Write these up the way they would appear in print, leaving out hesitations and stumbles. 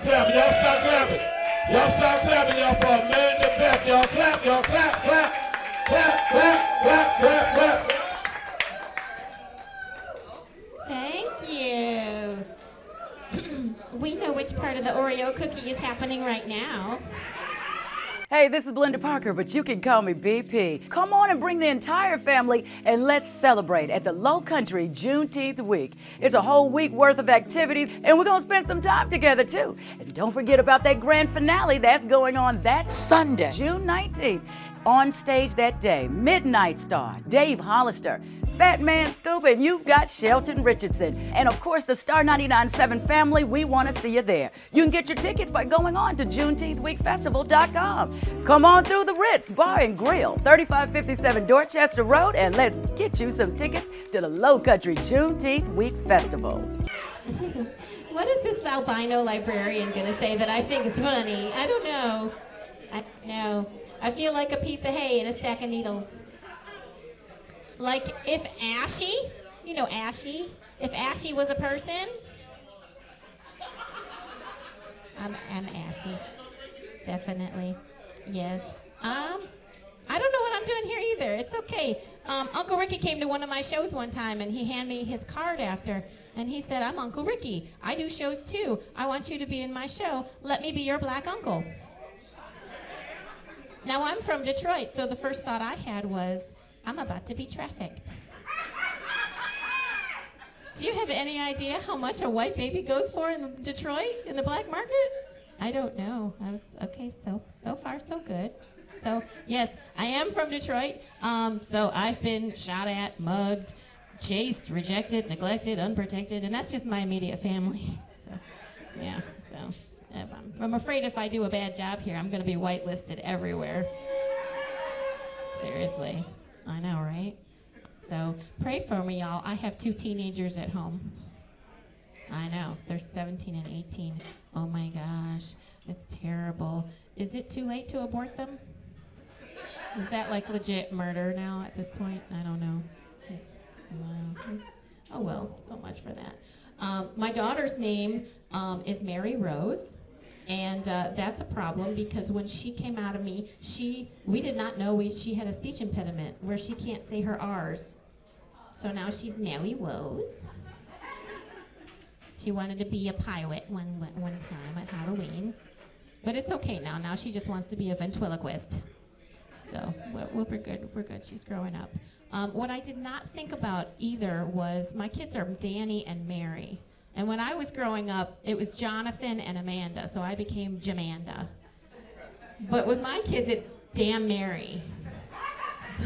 start clapping. Y'all start clapping. Y'all start clapping, y'all, for Amanda Beth. Y'all clap, y'all clap, clap. Clap, clap, clap, clap, clap. Thank you. We know which part of the Oreo cookie is happening right now. Hey, this is Belinda Parker, but you can call me BP. Come on and bring the entire family and let's celebrate at the Low Country Juneteenth week. It's a whole week worth of activities and we're gonna spend some time together too. And don't forget about that grand finale that's going on that Sunday, June 19th. On stage that day, Midnight Star, Dave Hollister, Fat Man Scoop, and you've got Shelton Richardson. And of course, the Star 99.7 family, we want to see you there. You can get your tickets by going on to JuneteenthWeekFestival.com. Come on through the Ritz Bar and Grill, 3557 Dorchester Road, and let's get you some tickets to the Low Country Juneteenth Week Festival. What is this albino librarian going to say that I think is funny? I don't know. I feel like a piece of hay in a stack of needles. Like if Ashy, you know Ashy, if Ashy was a person, I'm Ashy, definitely, yes. I don't know what I'm doing here either. It's okay. Uncle Ricky came to one of my shows one time and he handed me his card after and he said, I'm Uncle Ricky. I do shows too. I want you to be in my show. Let me be your black uncle. Now, I'm from Detroit, so the first thought I had was, I'm about to be trafficked. Do you have any idea how much a white baby goes for in Detroit, in the black market? I don't know. Okay, so far so good. So, yes, I am from Detroit, so I've been shot at, mugged, chased, rejected, neglected, unprotected, and that's just my immediate family. So, yeah, so... I'm afraid if I do a bad job here, I'm going to be whitelisted everywhere. Seriously. I know, right? So pray for me, y'all. I have 2 teenagers at home. I know. They're 17 and 18. Oh, my gosh. It's terrible. Is it too late to abort them? Is that like legit murder now at this point? I don't know. Oh, well, so much for that. My daughter's name is Mary Rose. And that's a problem because when she came out of me, we did not know she had a speech impediment where she can't say her R's. So now she's Mary Rose. She wanted to be a pirate one time at Halloween. But it's okay now. Now she just wants to be a ventriloquist. So we're good. We're good. She's growing up. What I did not think about either was my kids are Danny and Mary. And when I was growing up, it was Jonathan and Amanda, so I became Jamanda. But with my kids, it's Damn Mary. So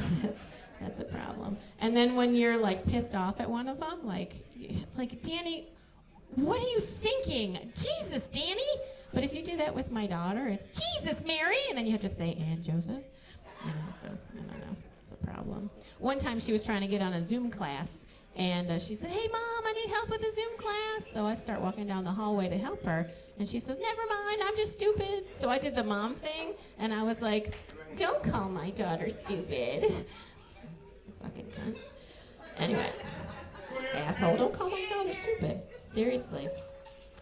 that's a problem. And then when you're like pissed off at one of them, like Danny, what are you thinking? Jesus, Danny. But if you do that with my daughter, it's Jesus, Mary, and then you have to say, and Joseph. So I don't know. It's a problem. One time she was trying to get on a Zoom class. And she said, hey, Mom, I need help with the Zoom class. So I start walking down the hallway to help her. And she says, never mind, I'm just stupid. So I did the mom thing. And I was like, don't call my daughter stupid. Fucking cunt. Anyway, asshole, don't call my daughter stupid. Seriously.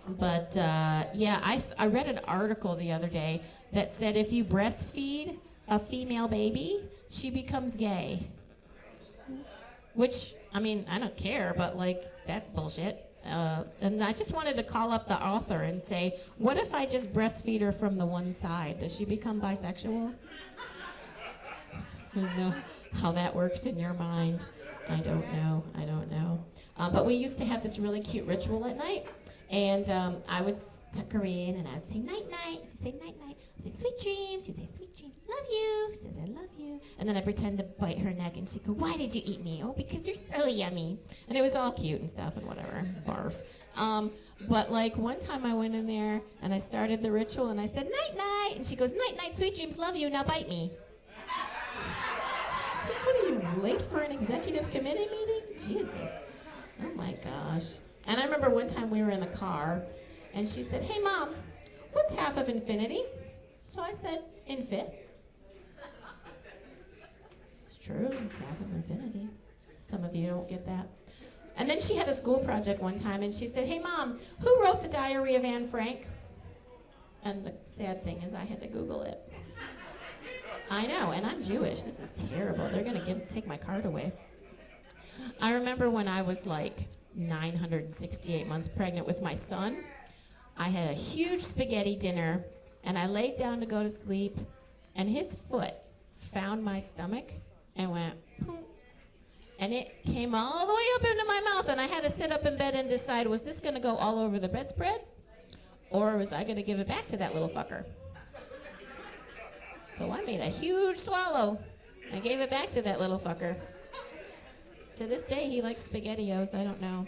But, yeah, I read an article the other day that said if you breastfeed a female baby, she becomes gay. Which, I mean, I don't care, but, like, that's bullshit. And I just wanted to call up the author and say, what if I just breastfeed her from the one side? Does she become bisexual? I don't know how that works in your mind. I don't know. But we used to have this really cute ritual at night. And I would tuck her in, and I'd say, night-night. She'd say, night-night. I'd say, sweet dreams. She'd say, sweet dreams. Love you. She says, I love you. And then I'd pretend to bite her neck, and she'd go, why did you eat me? Oh, because you're so yummy. And it was all cute and stuff and whatever. Barf. But, like, one time I went in there, and I started the ritual, and I said, night-night. And she goes, night-night, sweet dreams. Love you. Now bite me. I said, what are you, late for an executive committee meeting? Jesus. Oh, my gosh. And I remember one time we were in the car, and she said, hey, Mom, what's half of infinity? So I said, infit. It's true, it's half of infinity. Some of you don't get that. And then she had a school project one time, and she said, hey, Mom, who wrote the Diary of Anne Frank? And the sad thing is I had to Google it. I know, and I'm Jewish. This is terrible. They're going to take my card away. I remember when I was like 968 months pregnant with my son, I had a huge spaghetti dinner, and I laid down to go to sleep, and his foot found my stomach and went, boom, and it came all the way up into my mouth, and I had to sit up in bed and decide, was this going to go all over the bedspread, or was I going to give it back to that little fucker? So I made a huge swallow. I gave it back to that little fucker. To this day, he likes SpaghettiOs. I don't know.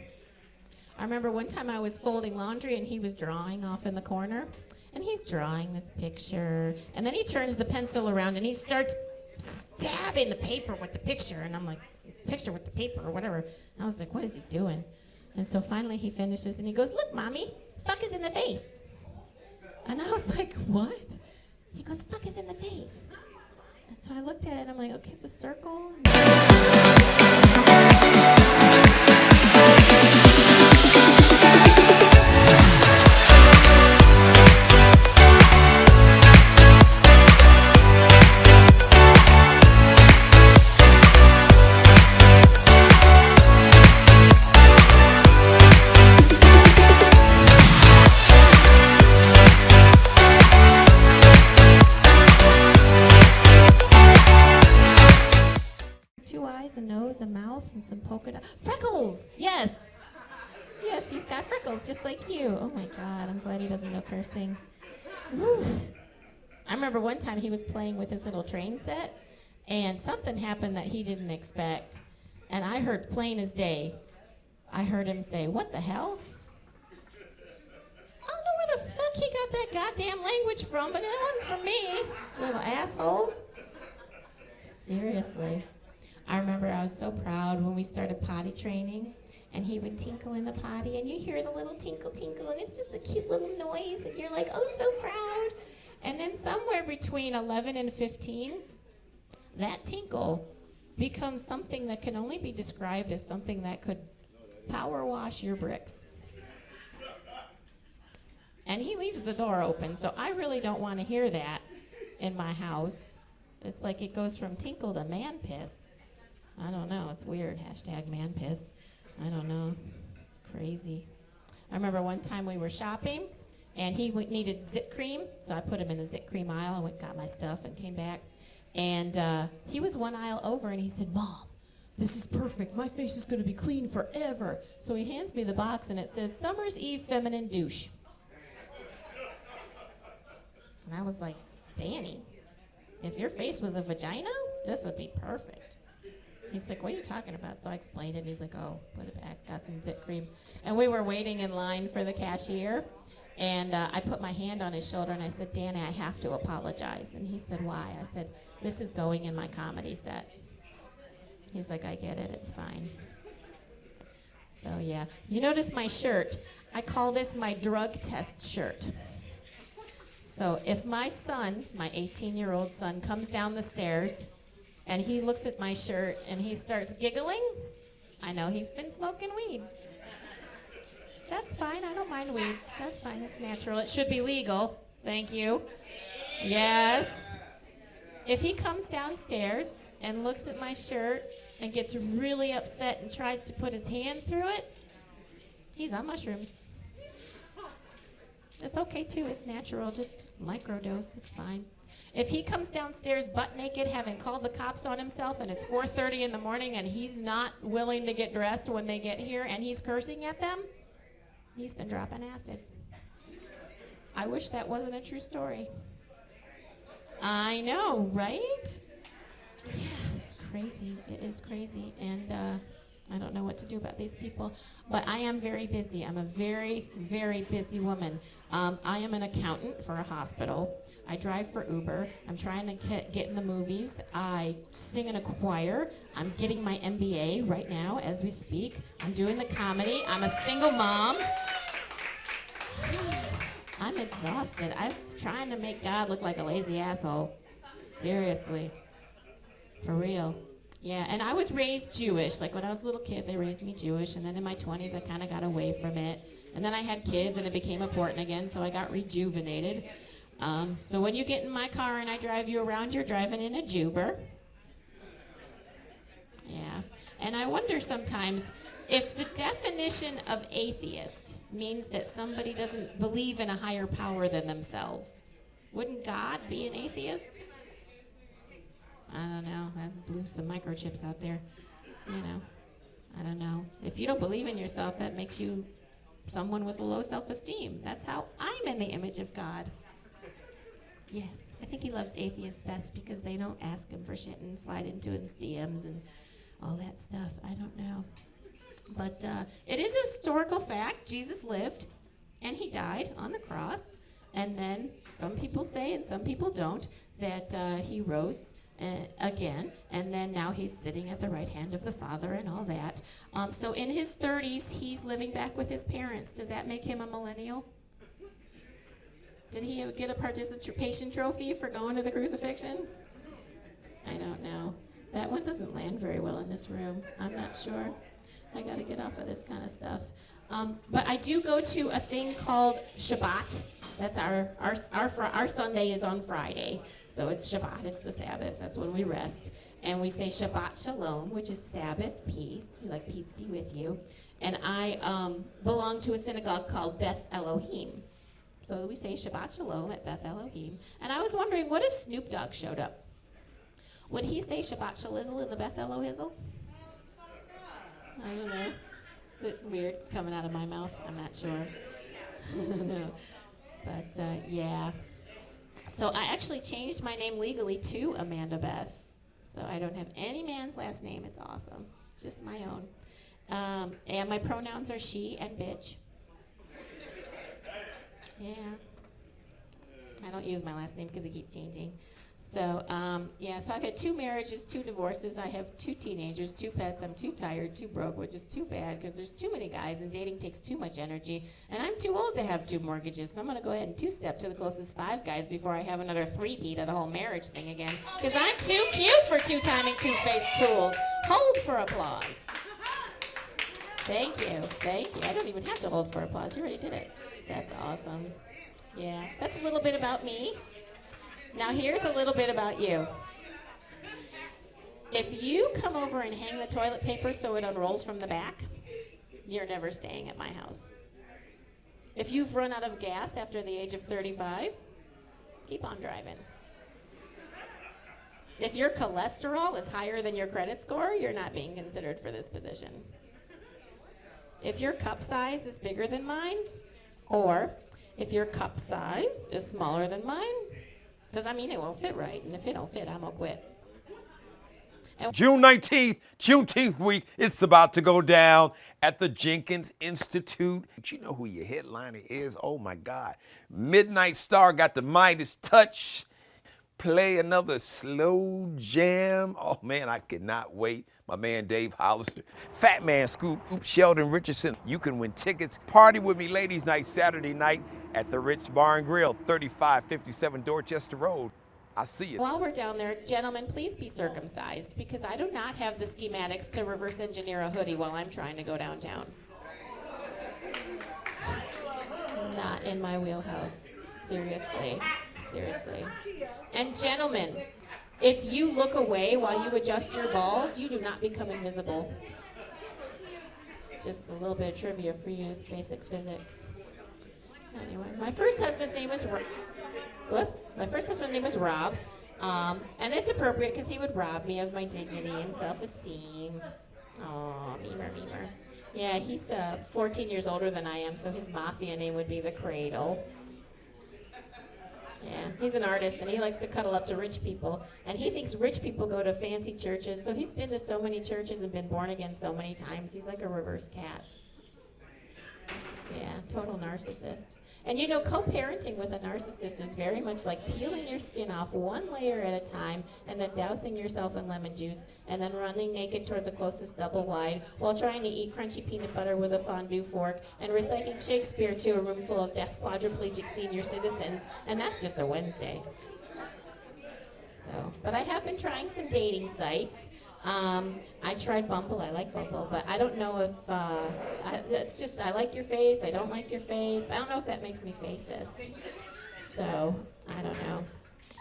I remember one time I was folding laundry, and he was drawing off in the corner. And he's drawing this picture. And then he turns the pencil around, and he starts stabbing the paper with the picture. And I'm like, picture with the paper or whatever. And I was like, what is he doing? And so finally he finishes, and he goes, look, Mommy, fuck is in the face. And I was like, what? He goes, fuck is in the face. And so I looked at it, and I'm like, okay, it's a circle. A nose, a mouth, and some polka dot freckles. Yes, yes, he's got freckles just like you. Oh my God, I'm glad he doesn't know cursing. Whew. I remember one time he was playing with his little train set, and something happened that he didn't expect. And I heard plain as day. I heard him say, "What the hell?" I don't know where the fuck he got that goddamn language from, but it wasn't from me, little asshole. Seriously. I remember I was so proud when we started potty training, and he would tinkle in the potty, and you hear the little tinkle tinkle, and it's just a cute little noise, and you're like, oh, so proud. And then somewhere between 11 and 15, that tinkle becomes something that can only be described as something that could power wash your bricks. And he leaves the door open, so I really don't want to hear that in my house. It's like it goes from tinkle to man piss. I don't know. It's weird. Hashtag man piss. I don't know. It's crazy. I remember one time we were shopping, and he needed zit cream, so I put him in the zit cream aisle. I went, got my stuff, and came back. And he was one aisle over, and he said, Mom, this is perfect. My face is going to be clean forever. So he hands me the box, and it says, Summer's Eve Feminine Douche. And I was like, Danny, if your face was a vagina, this would be perfect. He's like, what are you talking about? So I explained it, and he's like, oh, put it back, got some zit cream. And we were waiting in line for the cashier, and I put my hand on his shoulder, and I said, Danny, I have to apologize. And he said, why? I said, this is going in my comedy set. He's like, I get it, it's fine. So yeah, you notice my shirt. I call this my drug test shirt. So if my son, my 18-year-old son, comes down the stairs, and he looks at my shirt and he starts giggling, I know he's been smoking weed. That's fine, I don't mind weed. That's fine, it's natural. It should be legal. Thank you. Yes. If he comes downstairs and looks at my shirt and gets really upset and tries to put his hand through it, he's on mushrooms. It's okay too, it's natural, just microdose, it's fine. If he comes downstairs butt naked, having called the cops on himself, and it's 4:30 in the morning, and he's not willing to get dressed when they get here, and he's cursing at them, he's been dropping acid. I wish that wasn't a true story. I know, right? Yeah, it's crazy. It is crazy, and I don't know what to do about these people, but I am very busy. I'm a very, very busy woman. I am an accountant for a hospital. I drive for Uber. I'm trying to get in the movies. I sing in a choir. I'm getting my MBA right now as we speak. I'm doing the comedy. I'm a single mom. I'm exhausted. I'm trying to make God look like a lazy asshole. Seriously. For real. Yeah, and I was raised Jewish. Like when I was a little kid, they raised me Jewish, and then in my 20s, I kind of got away from it. And then I had kids, and it became important again, so I got rejuvenated. So when you get in my car and I drive you around, you're driving in a Juber. Yeah. And I wonder sometimes if the definition of atheist means that somebody doesn't believe in a higher power than themselves, wouldn't God be an atheist? I don't know. I blew some microchips out there. I don't know. If you don't believe in yourself, that makes you someone with a low self-esteem. That's how I'm in the image of God. Yes, I think he loves atheists best because they don't ask him for shit and slide into his DMs and all that stuff. I don't know. But it is a historical fact. Jesus lived, and he died on the cross. And then some people say, and some people don't, that he rose again. And then now he's sitting at the right hand of the Father and all that. So in his 30s, he's living back with his parents. Does that make him a millennial? Did he get a participation trophy for going to the crucifixion? I don't know. That one doesn't land very well in this room. I'm not sure. I got to get off of this kind of stuff. But I do go to a thing called Shabbat. That's our Sunday is on Friday. So it's Shabbat. It's the Sabbath. That's when we rest. And we say Shabbat Shalom, which is Sabbath peace. Like peace be with you. And I belong to a synagogue called Beth Elohim. So we say Shabbat Shalom at Beth Elohim. And I was wondering, what if Snoop Dogg showed up? Would he say Shabbat Shalizzle in the Beth Elohizzle? I don't know. Is it weird coming out of my mouth? I'm not sure. No. But, yeah. So I actually changed my name legally to Amanda Beth. So I don't have any man's last name. It's awesome. It's just my own. And my pronouns are she and bitch. Yeah. I don't use my last name because it keeps changing. So, so I've had 2 marriages, 2 divorces. I have 2 teenagers, 2 pets. I'm too tired, too broke, which is too bad because there's too many guys and dating takes too much energy. And I'm too old to have 2 mortgages, so I'm going to go ahead and 2-step to the closest 5 guys before I have another 3-peat of the whole marriage thing again because I'm too cute for 2-timing, 2-faced tools. Hold for applause. Thank you. Thank you. I don't even have to hold for applause. You already did it. That's awesome. Yeah, that's a little bit about me. Now here's a little bit about you. If you come over and hang the toilet paper so it unrolls from the back, you're never staying at my house. If you've run out of gas after the age of 35, keep on driving. If your cholesterol is higher than your credit score, you're not being considered for this position. If your cup size is bigger than mine, or if your cup size is smaller than mine, because, it won't fit right. And if it don't fit, I'm going to quit. June 19th, Juneteenth week, it's about to go down at the Jenkins Institute. You know who your headliner is? Oh, my God. Midnight Star got the Midas touch. Play another slow jam. Oh, man, I cannot wait. My man Dave Hollister. Fat Man Scoop, Sheldon Richardson. You can win tickets. Party with me ladies night Saturday night at the Ritz Bar and Grill, 3557 Dorchester Road. I'll see you. While we're down there, gentlemen, please be circumcised because I do not have the schematics to reverse engineer a hoodie while I'm trying to go downtown. Not in my wheelhouse. Seriously. And gentlemen, if you look away while you adjust your balls, you do not become invisible. Just a little bit of trivia for you. It's basic physics. Anyway, my first husband's name was Rob. And it's appropriate because he would rob me of my dignity and self-esteem. Aw, memer. Yeah, he's 14 years older than I am, so his mafia name would be the Cradle. Yeah, he's an artist, and he likes to cuddle up to rich people. And he thinks rich people go to fancy churches, so he's been to so many churches and been born again so many times. He's like a reverse cat. Yeah, total narcissist. And co-parenting with a narcissist is very much like peeling your skin off one layer at a time and then dousing yourself in lemon juice and then running naked toward the closest double wide while trying to eat crunchy peanut butter with a fondue fork and reciting Shakespeare to a room full of deaf quadriplegic senior citizens. And that's just a Wednesday. So, So, but I have been trying some dating sites. I tried Bumble. I like Bumble, but I don't know if it's just I like your face. I don't like your face. I don't know if that makes me facist. So I don't know.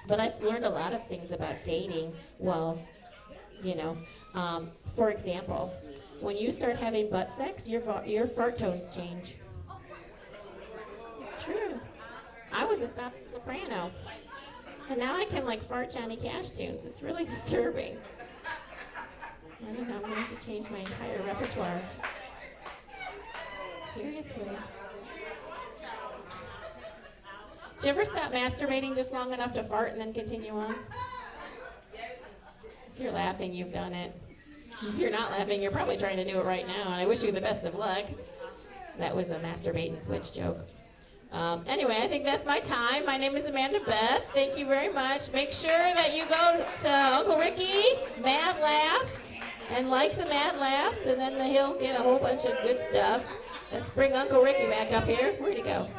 But I've learned a lot of things about dating. Well, you know, for example, when you start having butt sex, your fart tones change. It's true. I was a soprano, and now I can like fart Johnny Cash tunes. It's really disturbing. I don't know. I'm gonna have to change my entire repertoire. Seriously. Did you ever stop masturbating just long enough to fart and then continue on? If you're laughing, you've done it. If you're not laughing, you're probably trying to do it right now, and I wish you the best of luck. That was a masturbate and switch joke. Anyway, I think that's my time. My name is Amanda Beth. Thank you very much. Make sure that you go to Uncle Ricky, MADD Laughs, and like the MADD Laughs, and then he'll get a whole bunch of good stuff. Let's bring Uncle Ricky back up here. Where'd he go?